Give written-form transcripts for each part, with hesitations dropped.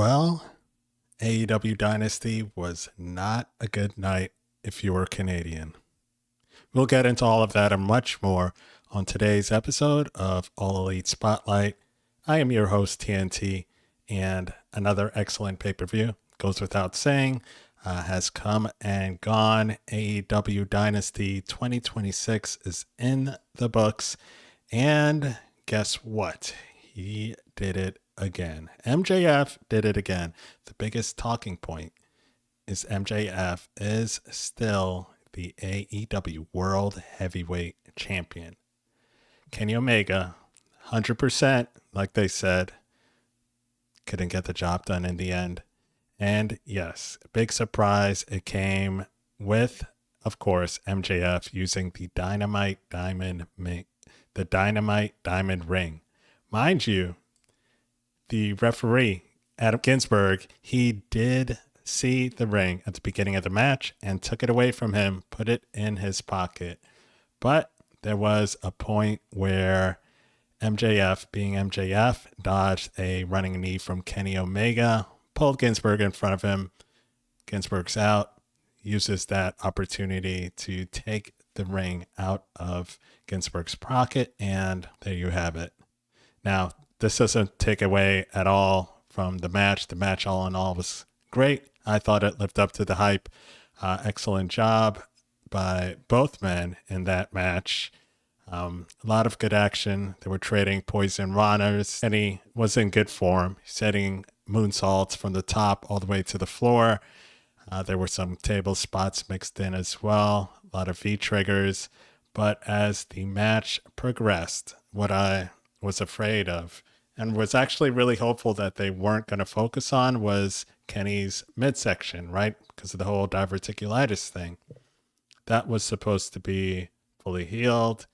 Well, AEW Dynasty was not a good night if you were Canadian. We'll get into all of that and much more on today's episode of All Elite Spotlight. I am your host, TNT, and another excellent pay-per-view, goes without saying, has come and gone. AEW Dynasty 2026 is in the books, and guess what? He did it again. MJF did it again. The biggest talking point is MJF is still the AEW World Heavyweight Champion. Kenny Omega, 100%, like they said, couldn't get the job done in the end. And yes, big surprise. It came with, of course, MJF using the Dynamite Diamond ring. Mind you, the referee, Adam Ginsburg, he did see the ring at the beginning of the match and took it away from him, put it in his pocket. But there was a point where MJF, being MJF, dodged a running knee from Kenny Omega, pulled Ginsburg in front of him. Ginsburg's out, uses that opportunity to take the ring out of Ginsburg's pocket, and there you have it. Now, this doesn't take away at all from the match. The match, all in all, was great. I thought it lived up to the hype. Excellent job by both men in that match. A lot of good action. They were trading poison runners, and he was in good form, setting moonsaults from the top all the way to the floor. There were some table spots mixed in as well, a lot of V-triggers. But as the match progressed, what I was afraid of and was actually really hopeful that they weren't going to focus on was Kenny's midsection, right? Because of the whole diverticulitis thing. That was supposed to be fully healed.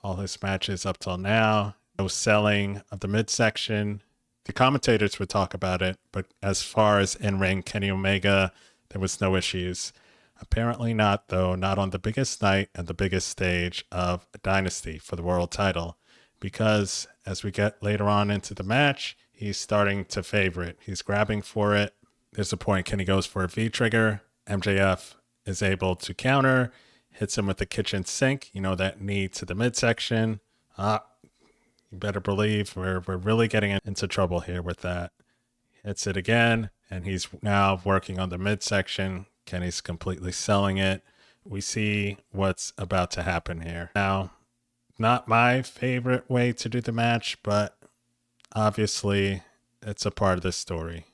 All his matches up till now, no selling of the midsection. The commentators would talk about it, but as far as in-ring Kenny Omega, there was no issues. Apparently not, though, not on the biggest night and the biggest stage of Dynasty for the world title, because as we get later on into the match, he's starting to favor it. He's grabbing for it. There's a point Kenny goes for a V-trigger. MJF is able to counter, hits him with the kitchen sink, that knee to the midsection. You better believe we're really getting into trouble here with that. Hits it again, and he's now working on the midsection. Kenny's completely selling it. We see what's about to happen here. Now, not my favorite way to do the match, but obviously it's a part of the story.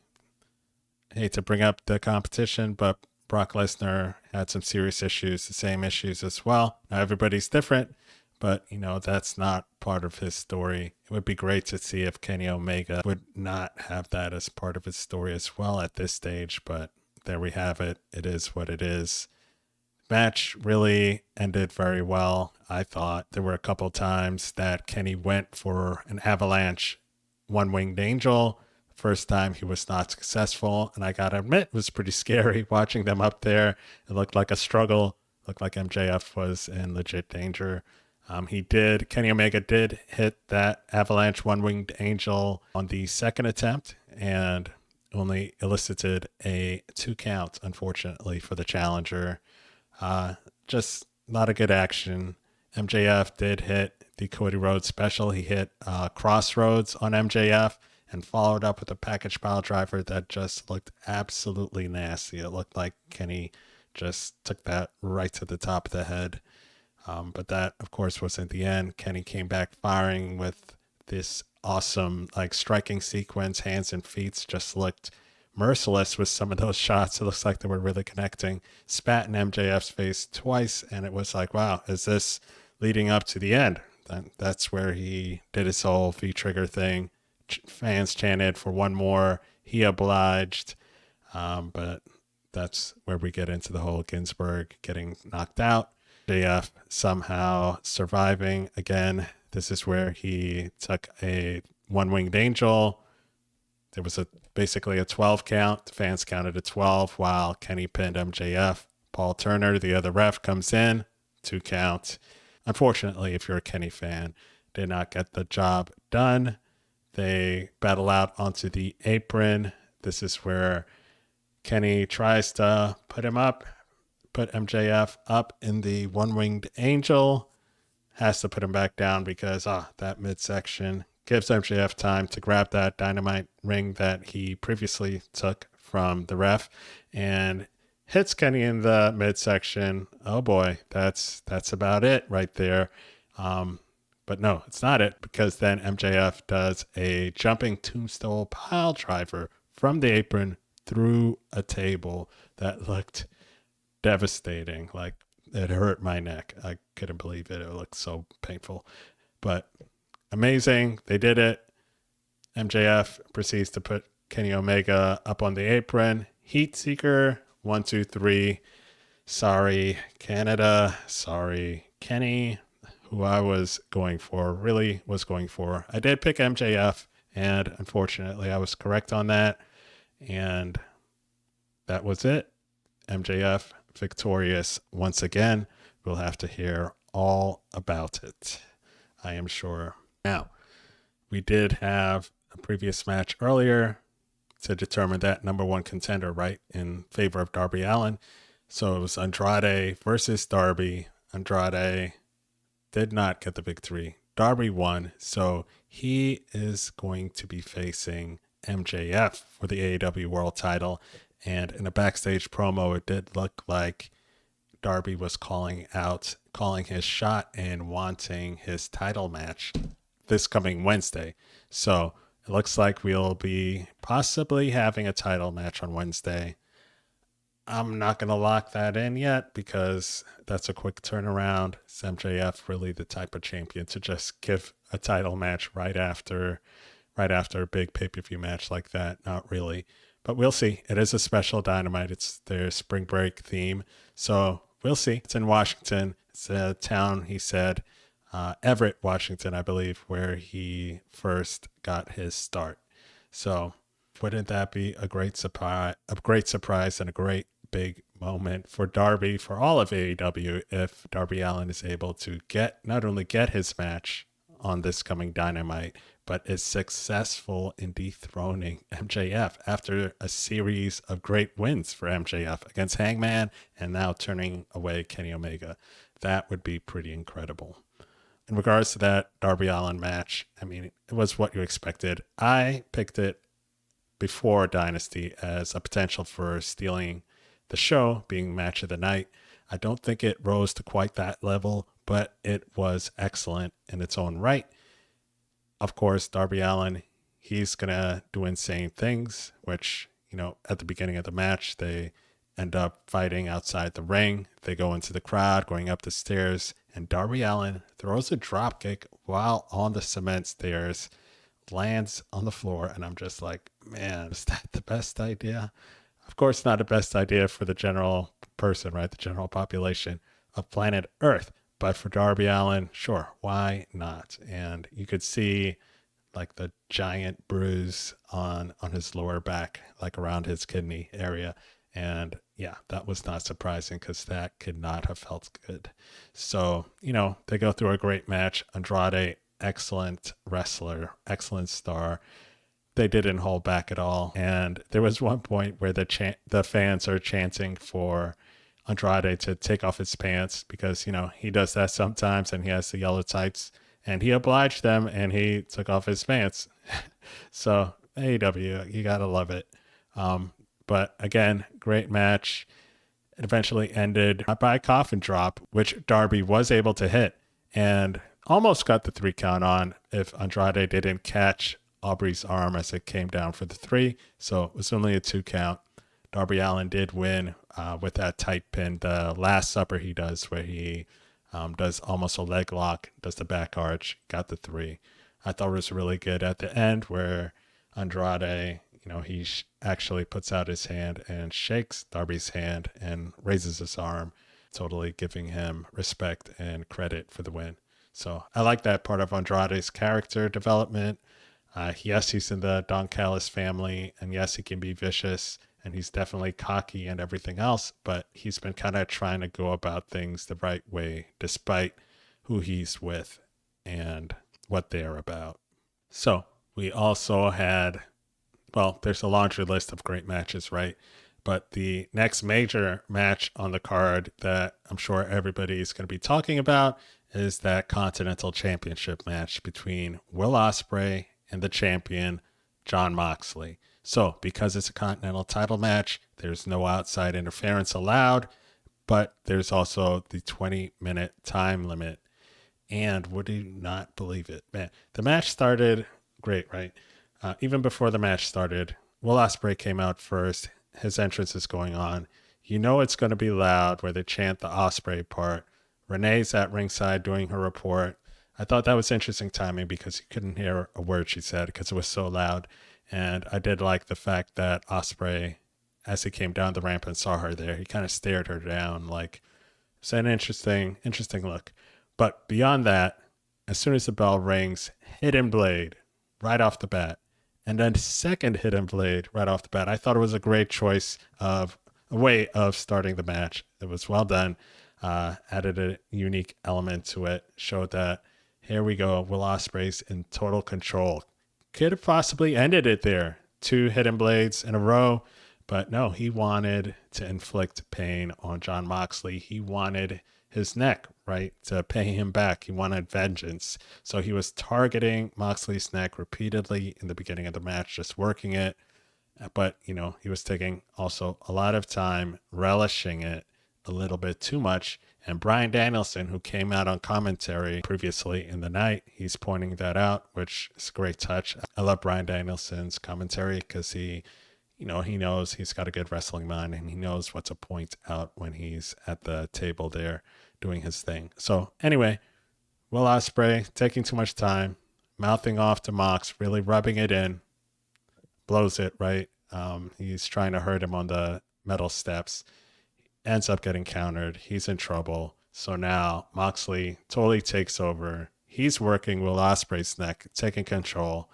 I hate to bring up the competition, but Brock Lesnar had some serious issues, the same issues as well. Now, everybody's different, but, that's not part of his story. It would be great to see if Kenny Omega would not have that as part of his story as well at this stage, but there we have it. It is what it is. Match really ended very well. I thought there were a couple times that Kenny went for an avalanche one-winged angel. First time he was not successful, and I gotta admit, it was pretty scary watching them up there. It looked like a struggle. It looked like MJF was in legit danger. Kenny Omega did hit that avalanche one-winged angel on the second attempt and only elicited a 2 count, unfortunately, for the challenger. Just not a good action. MJF did hit the Cody Rhodes special. He hit Crossroads on MJF and followed up with a package pile driver that just looked absolutely nasty. It looked like Kenny just took that right to the top of the head. But that, of course, wasn't the end. Kenny came back firing with this awesome, striking sequence. Hands and feet just looked merciless with some of those shots. It looks like they were really connecting. Spat in MJF's face twice, and it was like, wow, is this leading up to the end? That's where he did his whole V-trigger thing. Fans chanted for one more. He obliged. But that's where we get into the whole Ginsburg getting knocked out. MJF somehow surviving. Again, this is where he took a one-winged angel. There was basically a 12 count. The fans counted to 12 while Kenny pinned MJF. Paul Turner, the other ref, comes in. 2 count. Unfortunately, if you're a Kenny fan, did not get the job done. They battle out onto the apron. This is where Kenny tries to put MJF up in the one-winged angel, has to put him back down because that midsection gives MJF time to grab that dynamite ring that he previously took from the ref and hits Kenny in the midsection. Oh boy, that's about it right there. But no, it's not it, because then MJF does a jumping tombstone pile driver from the apron through a table that looked devastating. Like, it hurt my neck. I couldn't believe it. It looked so painful, but amazing. They did it. MJF proceeds to put Kenny Omega up on the apron. Heat Seeker, 1, 2, 3. Sorry, Canada. Sorry, Kenny, who I was going for, really was going for. I did pick MJF, and unfortunately I was correct on that. And that was it. MJF victorious once again. We'll have to hear all about it, I am sure. Now, we did have a previous match earlier to determine that number one contender, right, in favor of Darby Allin. So it was Andrade versus Darby. Andrade did not get the victory. Darby won, so he is going to be facing MJF for the AEW World title. And in a backstage promo, it did look like Darby was calling his shot and wanting his title match this coming Wednesday. So it looks like we'll be possibly having a title match on Wednesday. I'm not going to lock that in yet because that's a quick turnaround. Is MJF really the type of champion to just give a title match right after a big pay-per-view match like that? Not really. But we'll see. It is a special Dynamite. It's their spring break theme. So we'll see. It's in Washington. It's a town, he said, Everett, Washington, I believe, where he first got his start. So wouldn't that be a great surprise and a great big moment for Darby, for all of AEW, if Darby Allin is able to not only get his match on this coming Dynamite, but is successful in dethroning MJF after a series of great wins for MJF against Hangman and now turning away Kenny Omega. That would be pretty incredible. In regards to that Darby Allin match, I mean, it was what you expected. I picked it before Dynasty as a potential for stealing the show, being match of the night. I don't think it rose to quite that level, but it was excellent in its own right. Of course, Darby Allin, he's going to do insane things, which, at the beginning of the match, they end up fighting outside the ring. They go into the crowd, going up the stairs, and Darby Allin throws a drop kick while on the cement stairs, lands on the floor, and I'm just like, man, is that the best idea? Of course, not the best idea for the general person, right? The general population of planet Earth. But for Darby Allin, sure, why not? And you could see like the giant bruise on his lower back, like around his kidney area. And yeah, that was not surprising because that could not have felt good. So, they go through a great match. Andrade, excellent wrestler, excellent star. They didn't hold back at all. And there was one point where the fans are chanting for Andrade to take off his pants because, he does that sometimes and he has the yellow tights, and he obliged them and he took off his pants. So AEW, you got to love it. But again, great match. It eventually ended by a coffin drop, which Darby was able to hit and almost got the 3 count on if Andrade didn't catch Aubrey's arm as it came down for the 3. So it was only a 2 count. Darby Allin did win with that tight pin. The Last Supper he does where he does almost a leg lock, does the back arch, got the 3. I thought it was really good at the end where Andrade, he actually puts out his hand and shakes Darby's hand and raises his arm, totally giving him respect and credit for the win. So I like that part of Andrade's character development. Yes, he's in the Don Callis family, and yes, he can be vicious, and he's definitely cocky and everything else, but he's been kind of trying to go about things the right way, despite who he's with and what they're about. So we also had well, there's a laundry list of great matches, right? But the next major match on the card that I'm sure everybody's going to be talking about is that Continental Championship match between Will Ospreay and the champion, Jon Moxley. So, because it's a Continental title match, there's no outside interference allowed, but there's also the 20-minute time limit. And would you not believe it? Man, the match started great, right? Even before the match started, Will Ospreay came out first. His entrance is going on. You know it's going to be loud where they chant the Ospreay part. Renee's at ringside doing her report. I thought that was interesting timing because you couldn't hear a word she said because it was so loud. And I did like the fact that Ospreay, as he came down the ramp and saw her there, he kind of stared her down. Like, it's an interesting look. But beyond that, as soon as the bell rings, hidden blade right off the bat. And then second hidden blade right off the bat. I thought it was a great choice of a way of starting the match. It was well done. Added a unique element to it. Showed that here we go. Will Ospreay's in total control. Could have possibly ended it there. 2 hidden blades in a row. But no, he wanted to inflict pain on Jon Moxley. He wanted his neck, right, to pay him back. He wanted vengeance. So he was targeting Moxley's neck repeatedly in the beginning of the match, just working it. But, you know, he was taking also a lot of time, relishing it a little bit too much. And Bryan Danielson, who came out on commentary previously in the night, he's pointing that out, which is a great touch. I love Bryan Danielson's commentary because he knows he's got a good wrestling mind and he knows what to point out when he's at the table there doing his thing. So anyway, Will Ospreay taking too much time, mouthing off to Mox, really rubbing it in, blows it, right? He's trying to hurt him on the metal steps, ends up getting countered. He's in trouble. So now Moxley totally takes over. He's working Will Ospreay's neck, taking control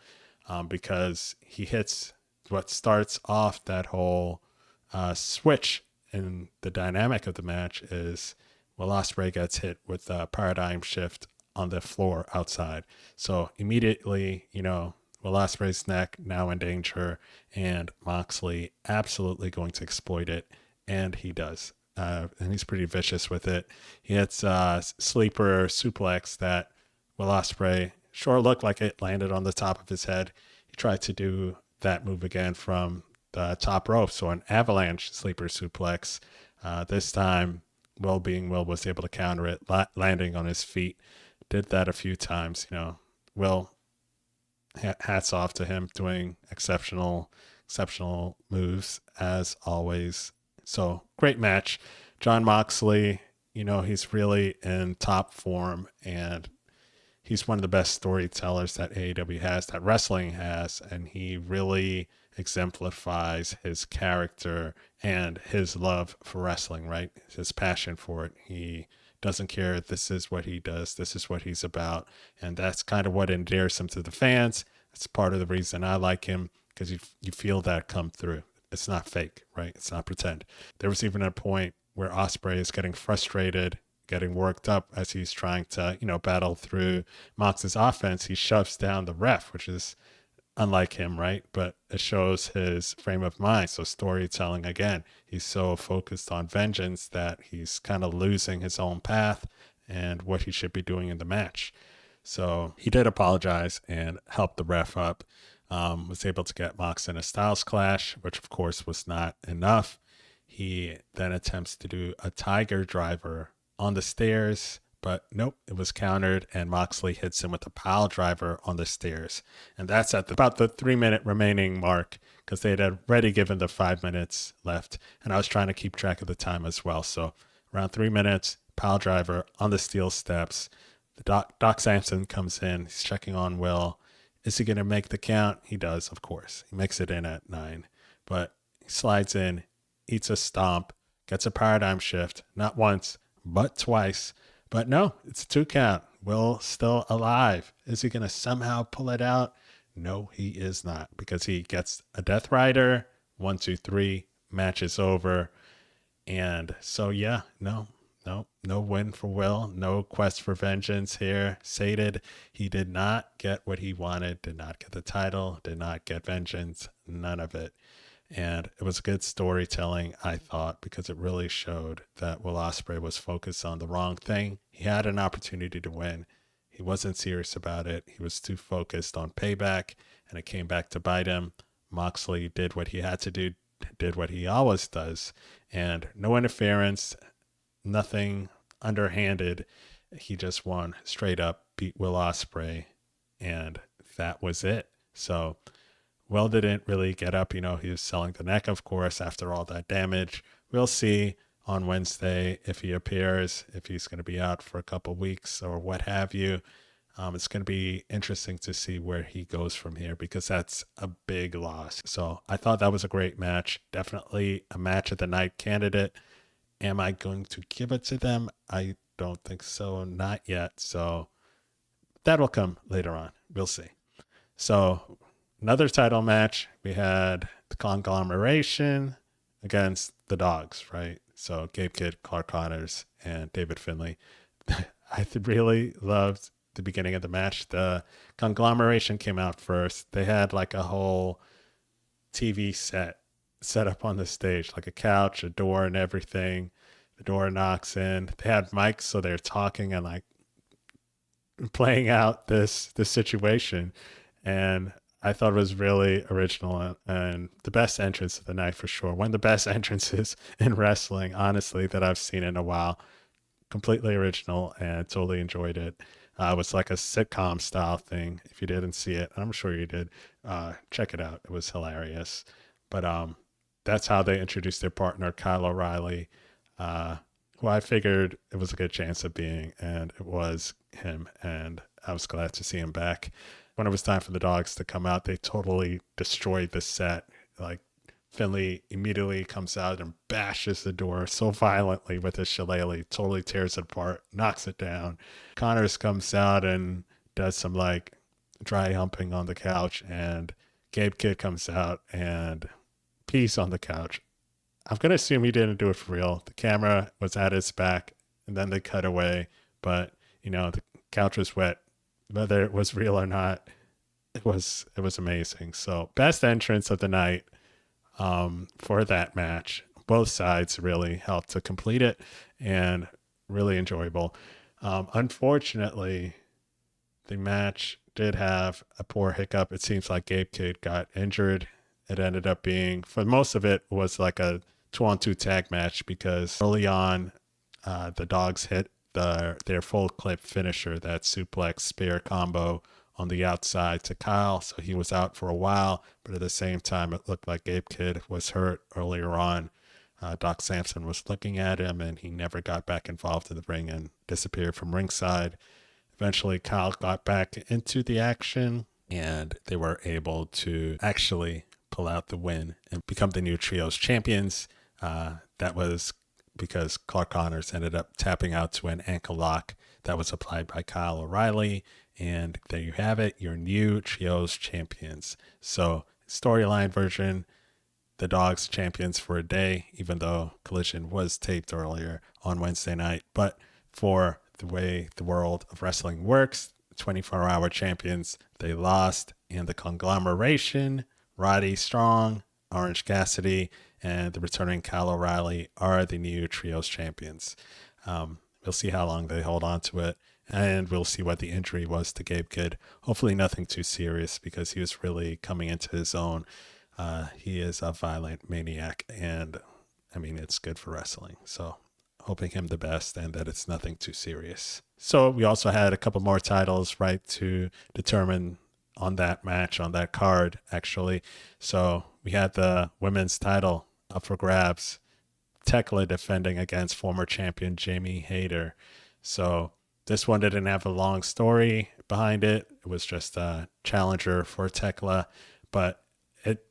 because he hits what starts off that whole switch in the dynamic of the match is Will Ospreay gets hit with a paradigm shift on the floor outside. So immediately, Will Ospreay's neck now in danger, and Moxley absolutely going to exploit it, and he does. And he's pretty vicious with it. He hits sleeper suplex that Will Ospreay sure looked like it landed on the top of his head. He tried to do that move again from the top rope, so an avalanche sleeper suplex. This time, Will was able to counter it, landing on his feet. Did that a few times. Will, hats off to him, doing exceptional moves as always. So great match. Jon Moxley, he's really in top form, and he's one of the best storytellers that AEW has, that wrestling has, and he really exemplifies his character and his love for wrestling, right? His passion for it. He doesn't care. This is what he does. This is what he's about. And that's kind of what endears him to the fans. It's part of the reason I like him, because you feel that come through. It's not fake, right? It's not pretend. There was even a point where Ospreay is getting frustrated, getting worked up as he's trying to, battle through Mox's offense. He shoves down the ref, which is unlike him, right? But it shows his frame of mind. So storytelling again, he's so focused on vengeance that he's kind of losing his own path and what he should be doing in the match. So he did apologize and help the ref up. Was able to get Mox in a Styles Clash, which of course was not enough. He then attempts to do a Tiger Driver on the stairs, but nope, it was countered, and Moxley hits him with a pile driver on the stairs. And that's at about the 3-minute remaining mark, because they had already given the 5 minutes left, and I was trying to keep track of the time as well. So around 3 minutes, pile driver on the steel steps. The Doc Samson comes in. He's checking on Will. Is he going to make the count? He does, of course. He makes it in at 9, but he slides in, eats a stomp, gets a paradigm shift, not once, but twice. But no, it's a 2 count. Will still alive. Is he going to somehow pull it out? No, he is not, because he gets a Death Rider. 1, 2, 3, match is over. And so, yeah, no, No win for Will. No quest for vengeance here. Sated. He did not get what he wanted, did not get the title, did not get vengeance, none of it. And it was good storytelling, I thought, because it really showed that Will Ospreay was focused on the wrong thing. He had an opportunity to win. He wasn't serious about it. He was too focused on payback, and it came back to bite him. Moxley did what he had to do, did what he always does, and no interference, nothing underhanded. He just won straight up, beat Will Ospreay, and that was it. So Will didn't really get up. He was selling the neck, of course, after all that damage. We'll see on Wednesday if he appears, if he's going to be out for a couple weeks or what have you. It's going to be interesting to see where he goes from here because that's a big loss. So I thought that was a great match. Definitely a match of the night candidate. Am I going to give it to them? I don't think so. Not yet. So that'll come later on. We'll see. So another title match. We had the Conglomeration against the Dogs, right? So Gabe Kidd, Clark Connors, and David Finlay. I really loved the beginning of the match. The Conglomeration came out first. They had like a whole TV set up on the stage, like a couch, a door, and everything. The door knocks in. They had mics, so they're talking and like playing out this situation. And I thought it was really original and the best entrance of the night for sure. One of the best entrances in wrestling, honestly, that I've seen in a while. Completely original and totally enjoyed it. It was like a sitcom style thing. If you didn't see it, I'm sure you did. Check it out. It was hilarious. But that's how they introduced their partner, Kyle O'Reilly, who I figured it was a good chance of being, and it was him. And I was glad to see him back. When it was time for the Dogs to come out, they totally destroyed the set. Like Finlay immediately comes out and bashes the door so violently with his shillelagh, totally tears it apart, knocks it down. Connors comes out and does some like dry humping on the couch, and Gabe Kidd comes out and pees on the couch. I'm going to assume he didn't do it for real. The camera was at his back, and then they cut away, but the couch was wet. Whether it was real or not, it was amazing. So best entrance of the night for that match. Both sides really helped to complete it and really enjoyable. Unfortunately, the match did have a poor hiccup. It seems like Gabe Kidd got injured. It ended up being, for most of it, was like a 2-on-2 tag match because early on, the Dogs hit their full clip finisher, that suplex spear combo on the outside to Kyle. So he was out for a while, but at the same time, it looked like Gabe Kidd was hurt earlier on. Doc Sampson was looking at him and he never got back involved in the ring and disappeared from ringside. Eventually, Kyle got back into the action and they were able to actually pull out the win and become the new trios champions. That was because Clark Connors ended up tapping out to an ankle lock that was applied by Kyle O'Reilly. And there you have it, your new trios champions. So storyline version, the Dogs champions for a day, even though Collision was taped earlier on Wednesday night. But for the way the world of wrestling works, 24-hour champions, they lost. And the Conglomeration, Roddy Strong, Orange Cassidy, and the returning Kyle O'Reilly are the new trios champions. We'll see how long they hold on to it, and we'll see what the injury was to Gabe Kidd. Hopefully nothing too serious because he was really coming into his own. He is a violent maniac, and I mean, it's good for wrestling. So hoping him the best and that it's nothing too serious. So we also had a couple more titles, right, to determine on that match, on that card, actually. So we had the women's title up for grabs. Thekla defending against former champion Jamie Hayter. So this one didn't have a long story behind it. It was just a challenger for Thekla. But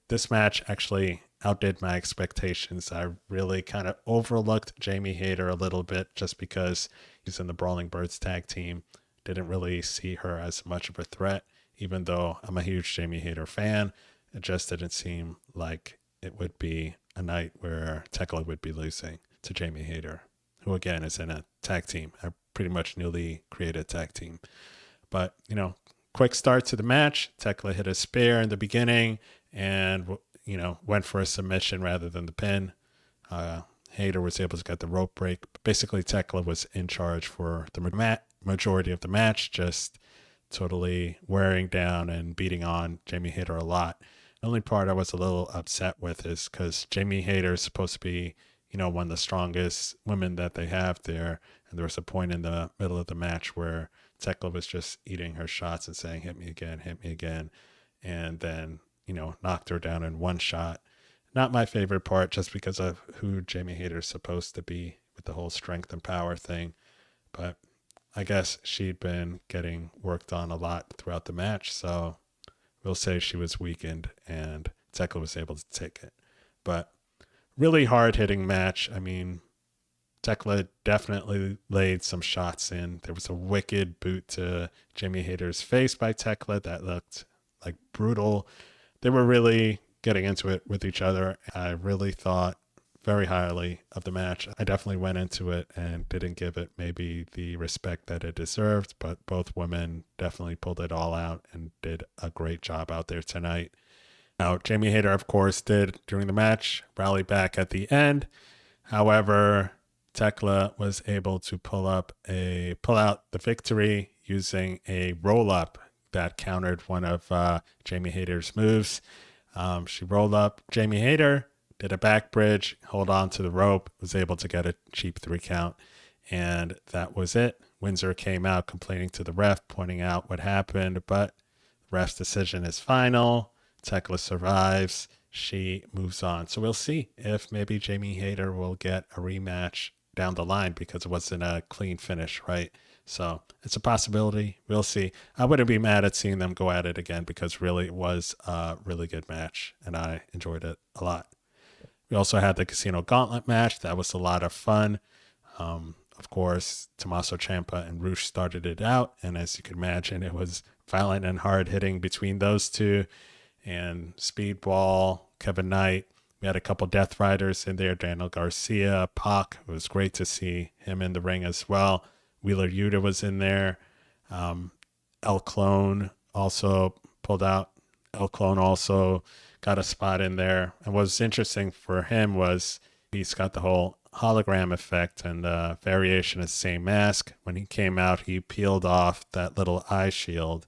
this match actually outdid my expectations. I really kind of overlooked Jamie Hayter a little bit just because he's in the Brawling Birds tag team. Didn't really see her as much of a threat, even though I'm a huge Jamie Hayter fan. It just didn't seem like it would be a night where Thekla would be losing to Jamie Hayter. who again is in a tag team, a pretty much newly created tag team. But, quick start to the match. Thekla hit a spear in the beginning and, went for a submission rather than the pin. Hayter was able to get the rope break. Basically, Thekla was in charge for the majority of the match, just totally wearing down and beating on Jamie Hayter a lot. The only part I was a little upset with is because Jamie Hayter is supposed to be, one of the strongest women that they have there. And there was a point in the middle of the match where Thekla was just eating her shots and saying, hit me again. And then, knocked her down in one shot. Not my favorite part just because of who Jamie Hayter is supposed to be with the whole strength and power thing. But I guess she'd been getting worked on a lot throughout the match. So we'll say she was weakened and Thekla was able to take it. But really hard hitting match. I mean, Thekla definitely laid some shots in. There was a wicked boot to Jamie Hayter's face by Thekla that looked like brutal. They were really getting into it with each other. I really thought very highly of the match. I definitely went into it and didn't give it maybe the respect that it deserved, but both women definitely pulled it all out and did a great job out there tonight. Now, Jamie Hayter, of course, did during the match rally back at the end. However, Thekla was able to pull out the victory using a roll-up that countered one of Jamie Hayter's moves. She rolled up Jamie Hayter, did a back bridge, hold on to the rope, was able to get a cheap 3 count, and that was it. Windsor came out complaining to the ref, pointing out what happened, but the ref's decision is final. Thekla survives. She moves on. So we'll see if maybe Jamie Hayter will get a rematch down the line because it wasn't a clean finish, right? So it's a possibility. We'll see. I wouldn't be mad at seeing them go at it again because really it was a really good match and I enjoyed it a lot. We also had the Casino Gauntlet match. That was a lot of fun. Of course, Tommaso Ciampa and Rush started it out. And as you can imagine, it was violent and hard hitting between those two. And Speedball, Kevin Knight. We had a couple Death Riders in there. Daniel Garcia, Pac. It was great to see him in the ring as well. Wheeler Yuta was in there. El Clone also pulled out. El Clone also got a spot in there. And what's interesting for him was he's got the whole hologram effect and the variation of the same mask. When he came out, he peeled off that little eye shield.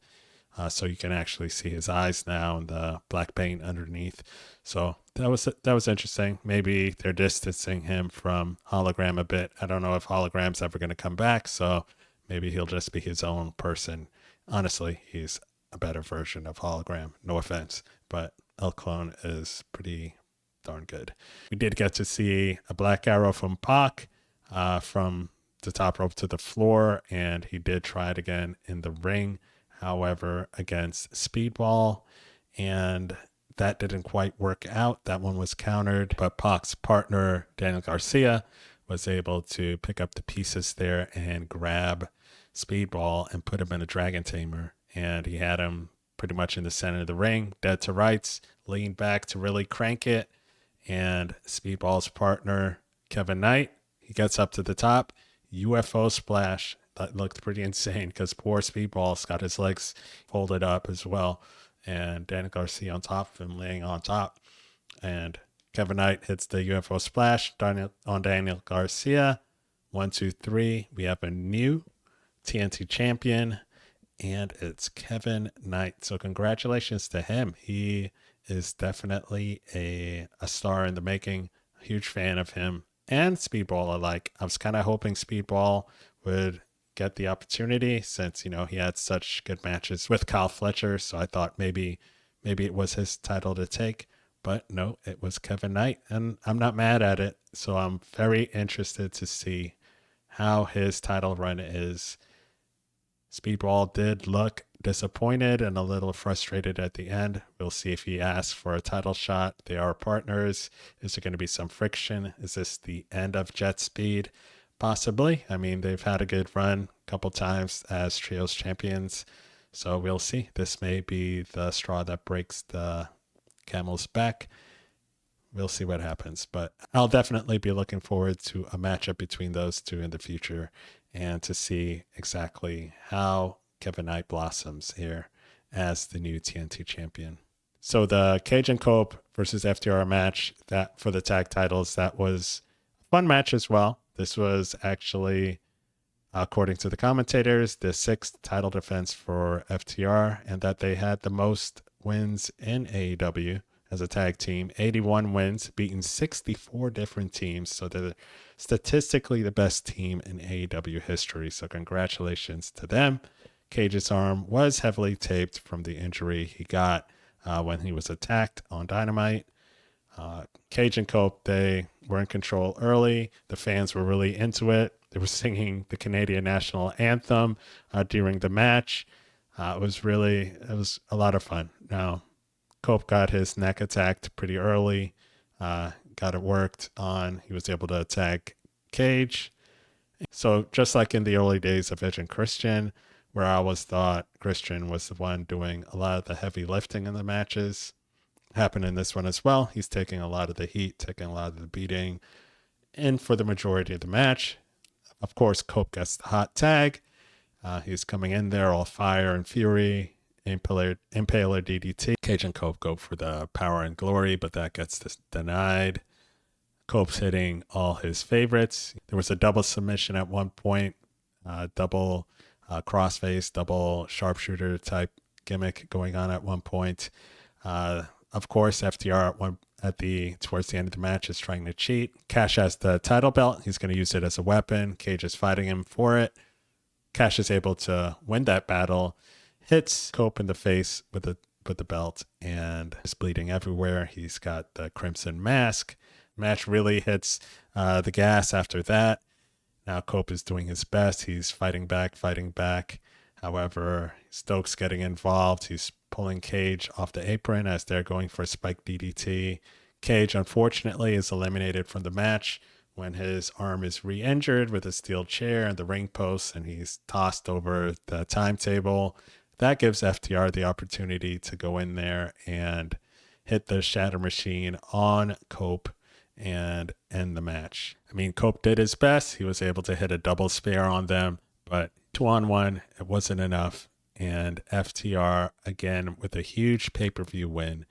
So you can actually see his eyes now and the black paint underneath. So that was interesting. Maybe they're distancing him from hologram a bit. I don't know if hologram's ever going to come back. So maybe he'll just be his own person. Honestly, he's a better version of hologram. No offense, but El Clone is pretty darn good. We did get to see a black arrow from Pac from the top rope to the floor, and he did try it again in the ring. However, against Speedball, and that didn't quite work out. That one was countered, but Pac's partner, Daniel Garcia, was able to pick up the pieces there and grab Speedball and put him in a Dragon Tamer. And he had him pretty much in the center of the ring, dead to rights, leaned back to really crank it. And Speedball's partner, Kevin Knight, he gets up to the top, UFO splash. That looked pretty insane because poor Speedball's got his legs folded up as well. And Daniel Garcia on top of him, laying on top. And Kevin Knight hits the UFO splash on Daniel Garcia. 1, 2, 3. We have a new TNT champion, and it's Kevin Knight. So congratulations to him. He is definitely a star in the making. Huge fan of him and Speedball alike. I was kind of hoping Speedball would get the opportunity since, he had such good matches with Kyle Fletcher. So I thought maybe it was his title to take, but no, it was Kevin Knight, and I'm not mad at it. So I'm very interested to see how his title run is. Speedball did look disappointed and a little frustrated at the end. We'll see if he asks for a title shot. They are partners. Is there going to be some friction? Is this the end of Jet Speed? Possibly. I mean, they've had a good run a couple times as trios champions. So we'll see. This may be the straw that breaks the camel's back. we'll see what happens. But I'll definitely be looking forward to a matchup between those two in the future and to see exactly how Kevin Knight blossoms here as the new TNT champion. So the Cage and Cope versus FTR match that for the tag titles, that was a fun match as well. This was actually, according to the commentators, the 6th title defense for FTR, and that they had the most wins in AEW as a tag team, 81 wins, beating 64 different teams. So they're statistically the best team in AEW history. So congratulations to them. Cage's arm was heavily taped from the injury he got when he was attacked on Dynamite. Cage and Cope, they were in control early. The fans were really into it. They were singing the Canadian national anthem during the match. It was a lot of fun. Now, Cope got his neck attacked pretty early, got it worked on. He was able to attack Cage. So just like in the early days of Edge and Christian, where I always thought Christian was the one doing a lot of the heavy lifting in the matches, happened in this one as well. He's taking a lot of the heat, taking a lot of the beating, and for the majority of the match, of course, Cope gets the hot tag. He's coming in there all fire and fury, Impaler DDT. Cage and Cope go for the power and glory, but that gets denied. Cope's hitting all his favorites. There was a double submission at one point, double crossface, double sharpshooter type gimmick going on at one point. Of course, FTR towards the end of the match is trying to cheat. Cash has the title belt. He's going to use it as a weapon. Cage is fighting him for it. Cash is able to win that battle, hits Cope in the face with the belt, and is bleeding everywhere. He's got the crimson mask. Match really hits the gas after that. Now Cope is doing his best. He's fighting back. However, Stokes getting involved. He's pulling Cage off the apron as they're going for a spike DDT. Cage, unfortunately, is eliminated from the match when his arm is re-injured with a steel chair and the ring post, and he's tossed over the timetable. That gives FTR the opportunity to go in there and hit the Shatter Machine on Cope and end the match. I mean, Cope did his best. He was able to hit a double spear on them, but 2-on-1, it wasn't enough. And FTR, again, with a huge pay-per-view win.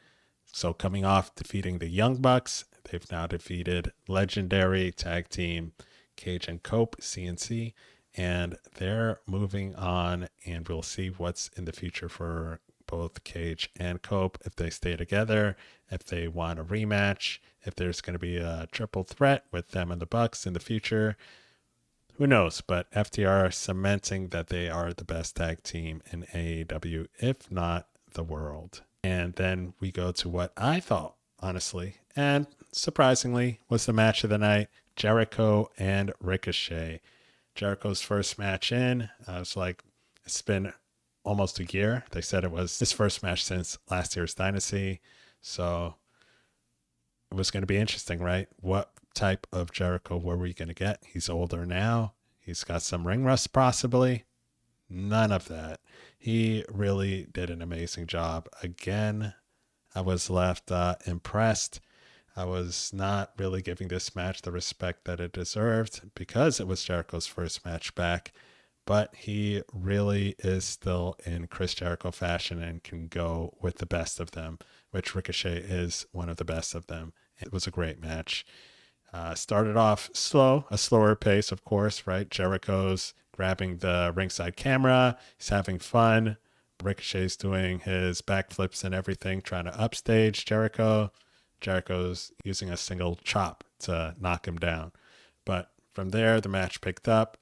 So coming off defeating the Young Bucks, they've now defeated legendary tag team Cage and Cope, CNC, and they're moving on, and we'll see what's in the future for both Cage and Cope, if they stay together, if they want a rematch, if there's going to be a triple threat with them and the Bucks in the future. Who knows? But FTR are cementing that they are the best tag team in AEW, if not the world. And then we go to what I thought, honestly, and surprisingly, was the match of the night, Jericho and Ricochet. Jericho's first match in. I was like, it's been almost a year. They said it was his first match since last year's Dynasty. So it was going to be interesting, right? What type of Jericho were we going to get? He's older now. He's got some ring rust possibly. None of that. He really did an amazing job. Again, I was left impressed. I was not really giving this match the respect that it deserved because it was Jericho's first match back. But he really is still in Chris Jericho fashion and can go with the best of them, which Ricochet is one of the best of them. It was a great match. Started off slow, a slower pace, of course, right? Jericho's grabbing the ringside camera. He's having fun. Ricochet's doing his backflips and everything, trying to upstage Jericho. Jericho's using a single chop to knock him down. But from there, the match picked up,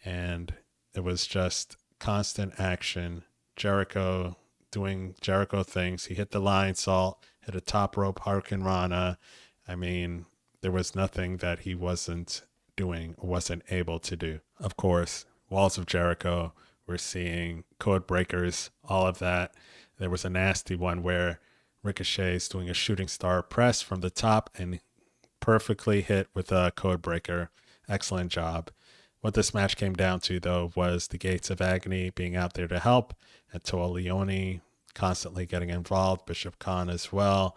and it was just constant action. Jericho doing Jericho things. He hit the lion salt, hit a top rope Hurricane Rana. I mean, there was nothing that he wasn't doing or wasn't able to do. Of course, Walls of Jericho, we're seeing code breakers, all of that. There was a nasty one where Ricochet is doing a shooting star press from the top and perfectly hit with a code breaker. Excellent job. What this match came down to, though, was the Gates of Agony being out there to help, and Toa Leone constantly getting involved, Bishop Khan as well.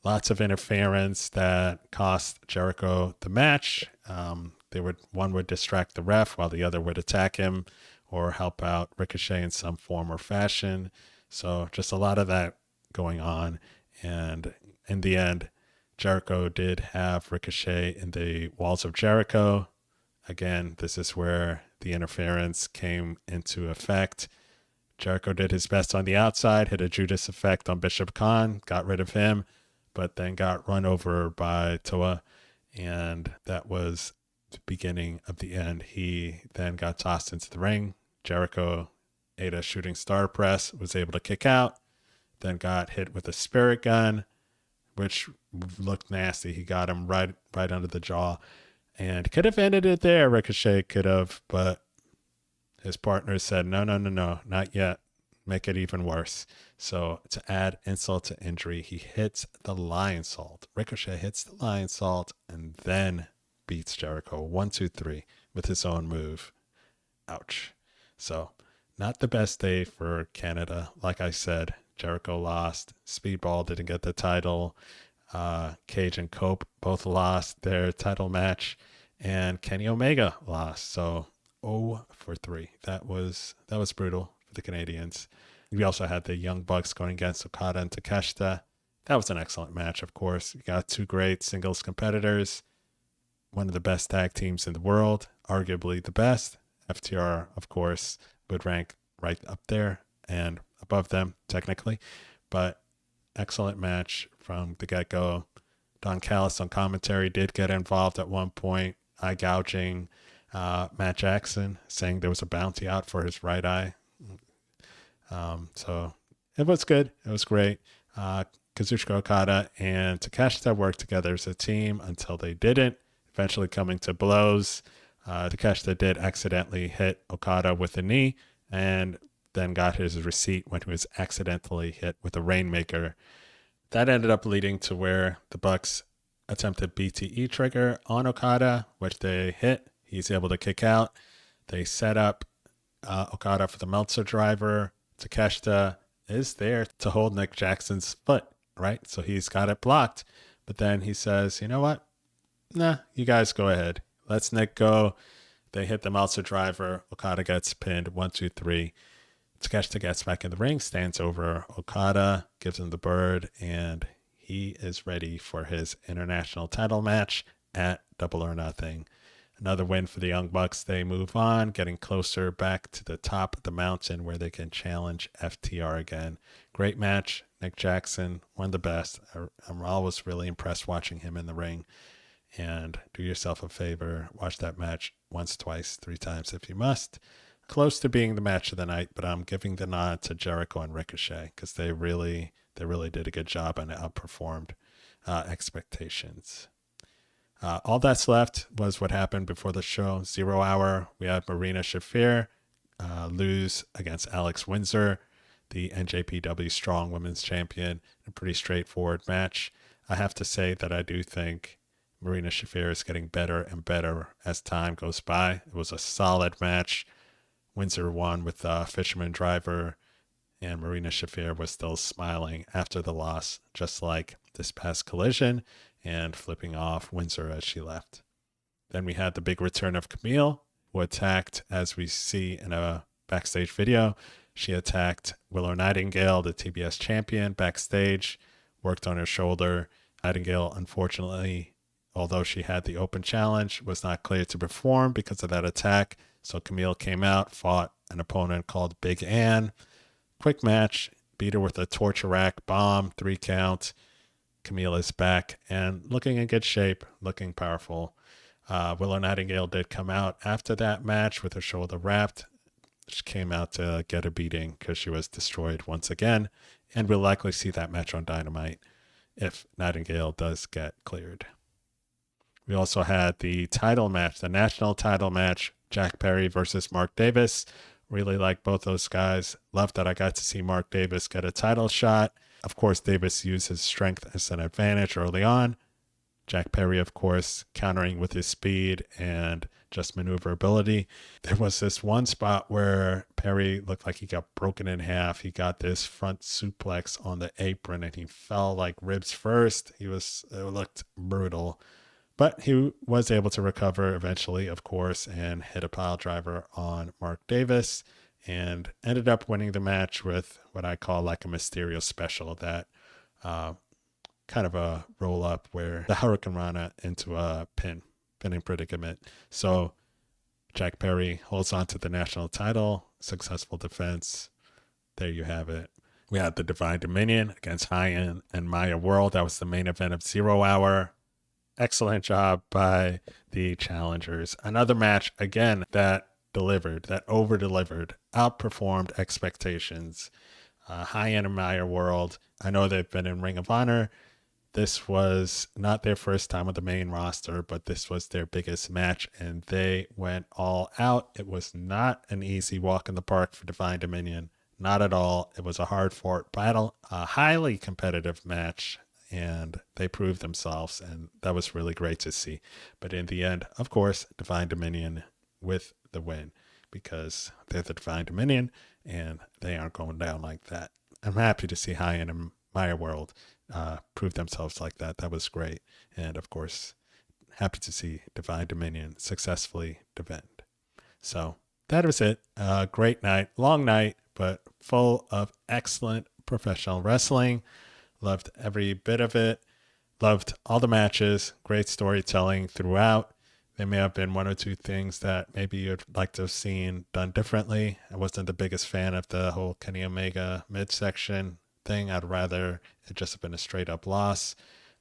Lots of interference that cost Jericho the match. One would distract the ref while the other would attack him or help out Ricochet in some form or fashion. So just a lot of that going on. And in the end, Jericho did have Ricochet in the walls of Jericho. Again, this is where the interference came into effect. Jericho did his best on the outside, hit a Judas effect on Bishop Khan, got rid of him, but then got run over by Toa. And that was the beginning of the end. He then got tossed into the ring. Jericho ate a shooting star press, was able to kick out, then got hit with a spirit gun, which looked nasty. He got him right under the jaw. And could have ended it there. Ricochet could have, but his partner said, no, not yet. Make it even worse. So to add insult to injury, he hits the lion salt. Ricochet hits the lion salt and then beats Jericho 1, 2, 3 with his own move. Ouch. So not the best day for Canada. Like I said, Jericho lost. Speedball didn't get the title. Cage and Cope both lost their title match, and Kenny Omega lost. So 0 for 3. That was brutal for the Canadians. We also had the Young Bucks going against Okada and Takeshita. That was an excellent match, of course. You got two great singles competitors, one of the best tag teams in the world, arguably the best. FTR, of course, would rank right up there and above them, technically. But excellent match from the get-go. Don Callis on commentary did get involved at one point, eye gouging Matt Jackson, saying there was a bounty out for his right eye. So it was good. It was great. Kazuchika Okada and Takeshita worked together as a team until they didn't, eventually coming to blows. Takeshita did accidentally hit Okada with a knee and then got his receipt when he was accidentally hit with a Rainmaker. That ended up leading to where the Bucks attempted BTE trigger on Okada, which they hit. He's able to kick out. They set up Okada for the Meltzer driver. Takeshita is there to hold Nick Jackson's foot, right? So he's got it blocked. But then he says, you know what? Nah, you guys go ahead. Let's Nick go. They hit the Meltzer driver. Okada gets pinned 1, 2, 3. Takeshita gets back in the ring, stands over Okada, gives him the bird, and he is ready for his international title match at Double or Nothing. Another win for the Young Bucks. They move on, getting closer back to the top of the mountain where they can challenge FTR again. Great match. Nick Jackson, one of the best. I'm always really impressed watching him in the ring. And do yourself a favor, watch that match once, twice, 3 times if you must. Close to being the match of the night, but I'm giving the nod to Jericho and Ricochet because they really did a good job and outperformed expectations. All that's left was what happened before the show. 0 hour, we had Marina Shafir lose against Alex Windsor, the NJPW Strong Women's Champion. A pretty straightforward match. I have to say that I do think Marina Shafir is getting better and better as time goes by. It was a solid match. Windsor won with Fisherman Driver, and Marina Shafir was still smiling after the loss, just like this past Collision, and flipping off Windsor as she left. Then we had the big return of Camille, who attacked, as we see in a backstage video. She attacked Willow Nightingale, the TBS champion, backstage, worked on her shoulder. Nightingale, unfortunately, although she had the open challenge, was not cleared to perform because of that attack. So Camille came out, fought an opponent called Big Ann. Quick match, beat her with a torture rack bomb, 3 count. Camille is back and looking in good shape, looking powerful. Willow Nightingale did come out after that match with her shoulder wrapped. She came out to get a beating because she was destroyed once again. And we'll likely see that match on Dynamite if Nightingale does get cleared. We also had the title match, the national title match, Jack Perry versus Mark Davis. Really like both those guys. Love that I got to see Mark Davis get a title shot. Of course, Davis used his strength as an advantage early on. Jack Perry, of course, countering with his speed and just maneuverability. There was this one spot where Perry looked like he got broken in half. He got this front suplex on the apron and he fell like ribs first. It looked brutal. But he was able to recover eventually, of course, and hit a pile driver on Mark Davis and ended up winning the match with what I call like a Mysterio special, that kind of a roll up where the Hurricane Rana into a pinning predicament. So Jack Perry holds on to the national title, successful defense. There you have it. We had the Divine Dominion against High-End and Maya World. That was the main event of 0 Hour. Excellent job by the challengers. Another match, again, that delivered, that over-delivered, outperformed expectations. High-End and Maya World, I know they've been in Ring of Honor. This was not their first time on the main roster, but this was their biggest match, and they went all out. It was not an easy walk in the park for Divine Dominion. Not at all. It was a hard-fought battle, a highly competitive match, and they proved themselves, and that was really great to see. But in the end, of course, Divine Dominion with the win, because they're the Divine Dominion, and they aren't going down like that. I'm happy to see High-End and Maya World prove themselves like that. That was great. And of course, happy to see Divine Dominion successfully defend. So that was it. Great night, long night, but full of excellent professional wrestling. Loved every bit of it. Loved all the matches. Great storytelling throughout. There may have been one or two things that maybe you'd like to have seen done differently. I wasn't the biggest fan of the whole Kenny Omega midsection thing. I'd rather it just have been a straight up loss,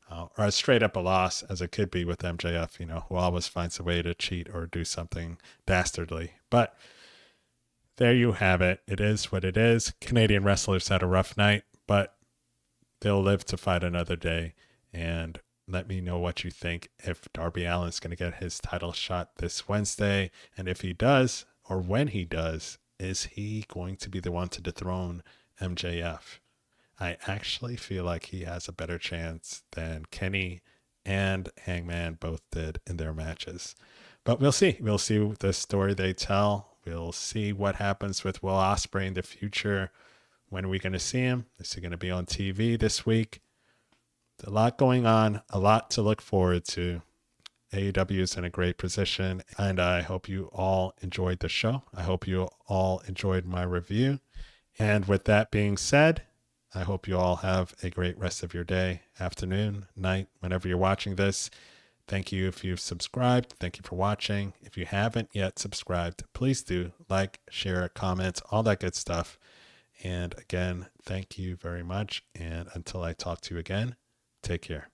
or as straight up a loss as it could be with MJF, who always finds a way to cheat or do something dastardly. But there you have it. It is what it is. Canadian wrestlers had a rough night, but they'll live to fight another day. And let me know what you think if Darby Allin's going to get his title shot this Wednesday. And if he does, or when he does, is he going to be the one to dethrone MJF? I actually feel like he has a better chance than Kenny and Hangman both did in their matches. But we'll see. We'll see the story they tell. We'll see what happens with Will Ospreay in the future. When are we going to see him? Is he going to be on TV this week? There's a lot going on, a lot to look forward to. AEW is in a great position, and I hope you all enjoyed the show. I hope you all enjoyed my review. And with that being said, I hope you all have a great rest of your day, afternoon, night, whenever you're watching this. Thank you if you've subscribed. Thank you for watching. If you haven't yet subscribed, please do like, share, comment, all that good stuff. And again, thank you very much. And until I talk to you again, take care.